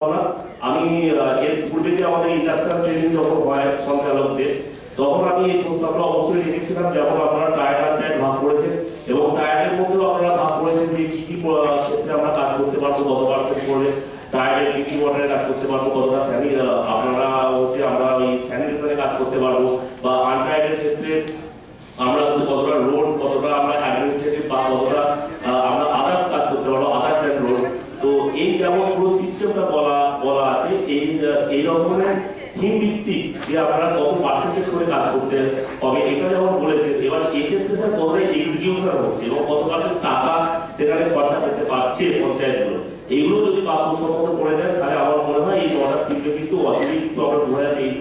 আমি এর পূর্বে যে আমাদের ইন্ডাস্ট্রিয়াল ট্রেনিং যখন হয় সঞ্চালকদের, তখন আমি এই প্রস্তাবটা অবশ্যই রেখেছিলাম। যেমন আপনারা টায়ার আর টায়ার ভাগ করেছেন এবং টায়ারের মধ্যেও আপনারা ভাগ করেছেন যে কি কি ক্ষেত্রে আমরা কাজ করতে পারবো, কত পার্সেন্ট করলে টায়ারের কি কি ওয়াটারে কাজ করতে পারবো, কতটা আপনারা হচ্ছে আমরা ওই স্যানিটেশনে কাজ করতে পারবো, বা আনটায়ারের ক্ষেত্রে আমরা কতটা রোড, কতটা আমরা অ্যাডমিনিস্ট্রেটিভ বা কতটা আমরা আদার্স কাজ করতে পারবো, আদার দ্যান রোড। তো এই যেমন পুরো সিস্টেমটা বলা আছে, এই রকমের থিম ভিত্তিক যে আপনারা কত পার্সেন্টেজ করে কাজ করতে হবে এটা যেমন বলেছেন। এবার এক্ষেত্রে স্যার কতটা এক্সিকিউশন হচ্ছে এবং কত পার্সেন্ট টাকা সেখানে খরচা করতে পারছে পঞ্চায়েতগুলো, এইগুলো যদি বাস্তবসম্মত করে দেন তাহলে আমার মনে হয় এই নটা থিমকে কিন্তু অতিরিক্ত আমরা 2023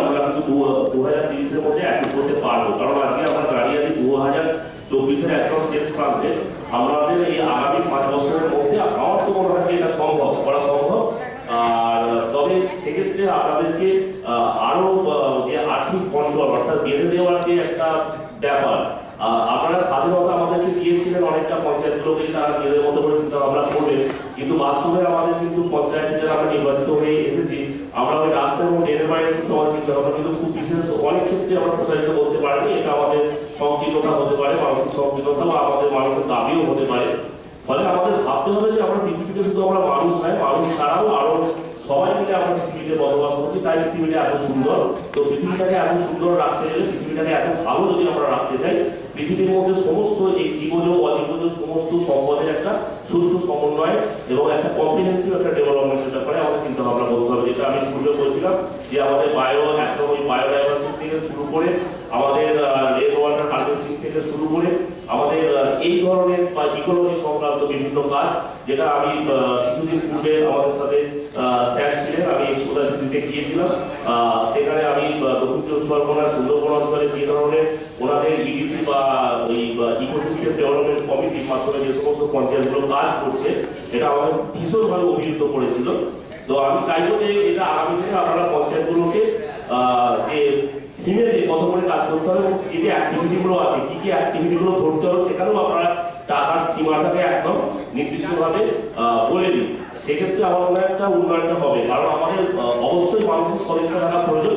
আমরা কিন্তু 2030-এর মধ্যে অ্যাচিভ করতে পারবো। কারণ আজকে আমরা দাঁড়িয়ে আছি 2024-এর একদম শেষ প্রান্তে। আমাদের এই আগামী 5 বছরের মধ্যে আমার তো মনে হয় এটা করা সম্ভব। আর তবে সেক্ষেত্রে আপনাদেরকে আরো যে আর্থিক কন্ট্রোল অর্থাৎ বেঁধে দেওয়ার যে একটা ব্যাপার, আপনারা স্বাধীনতা আমাদেরকে দিয়েছিলেন অনেকটা পঞ্চায়েতগুলোকে তারা নিজেদের মতো করে চিন্তা ভাবনা করবেন, কিন্তু বাস্তবে আমাদের কিন্তু পঞ্চায়েতে যারা আমরা নির্বাচিত হয়ে এসেছি, আমরা ওই রাস্তা এবং ট্রেনের বাইরে কিন্তু আমাদের চিন্তা ভাবনা কিন্তু খুব বিশেষ অনেক ক্ষেত্রে আমরা প্রসারিত করতে পারিনি। এটা আমাদের সংকীর্ণতা হতে পারে, মানসিক সংকীর্ণতা, বা আমাদের মানুষের দাবিও হতে পারে। ফলে আমাদের ভাবতে হবে যে আমরা পৃথিবীতে শুধু আমরা মানুষ নয়, মানুষ ছাড়াও আরো সবাই মিলে আমরা পৃথিবীতে বসবাস করছি, তাই পৃথিবীটা এত সুন্দর। তো পৃথিবীটাকে এত সুন্দর রাখতে গেলে, পৃথিবীটাকে এত ভালো যদি আমরা রাখতে চাই, পৃথিবীর মধ্যে সমস্ত এই জীবজ অজীবজ সমস্ত সম্পদের একটা সুষ্ঠু সমন্বয় এবং একটা কম্প্রিহেন্সিভ একটা ডেভেলপমেন্টের ব্যাপারে আমাদের চিন্তা ভাবনা করতে হবে। যেটা আমি পূর্বে বলছিলাম যে আমাদের একদম ওই বায়োডাইভার্সিটি থেকে শুরু করে, আমাদের রেন ওয়াটার হারভেস্টিং থেকে শুরু করে, আমাদের এই ধরনের বা ইকোলজি সংক্রান্ত বিভিন্ন কাজ, যেটা আমি কিছুদিন পূর্বে আমাদের সাথে স্যার ছিলেন, আমি দিতে গিয়েছিলাম। সেখানে আমি দক্ষিণ চব্বিশ পরগনার সুন্দরবন অঞ্চলে যে ধরনের ওনাদের ইডিসি বা ওই ইকোসিস্টেম ডেভেলপমেন্ট কমিটির মাধ্যমে যে সমস্ত পঞ্চায়েতগুলো কাজ করছে, এটা আমাদের ভীষণভাবে অভিযুক্ত করেছিল। তো আমি চাইবো যে এটা আগামী দিনে আপনারা পঞ্চায়েতগুলোকে যে থিমে যে কত করে কাজ করতে হবে এবং যে যে অ্যাক্টিভিটিগুলো আছে, কি কি অ্যাক্টিভিটিগুলো ধরতে হবে, সেখানেও আপনারা টাকার সীমাটাকে একদম নির্দিষ্টভাবে বলে দিন। সেক্ষেত্রে আমার মনে হয় একটা উন্নয়নটা হবে, কারণ আমাদের অবশ্যই মানুষের সদিচ্ছা থাকা প্রয়োজন।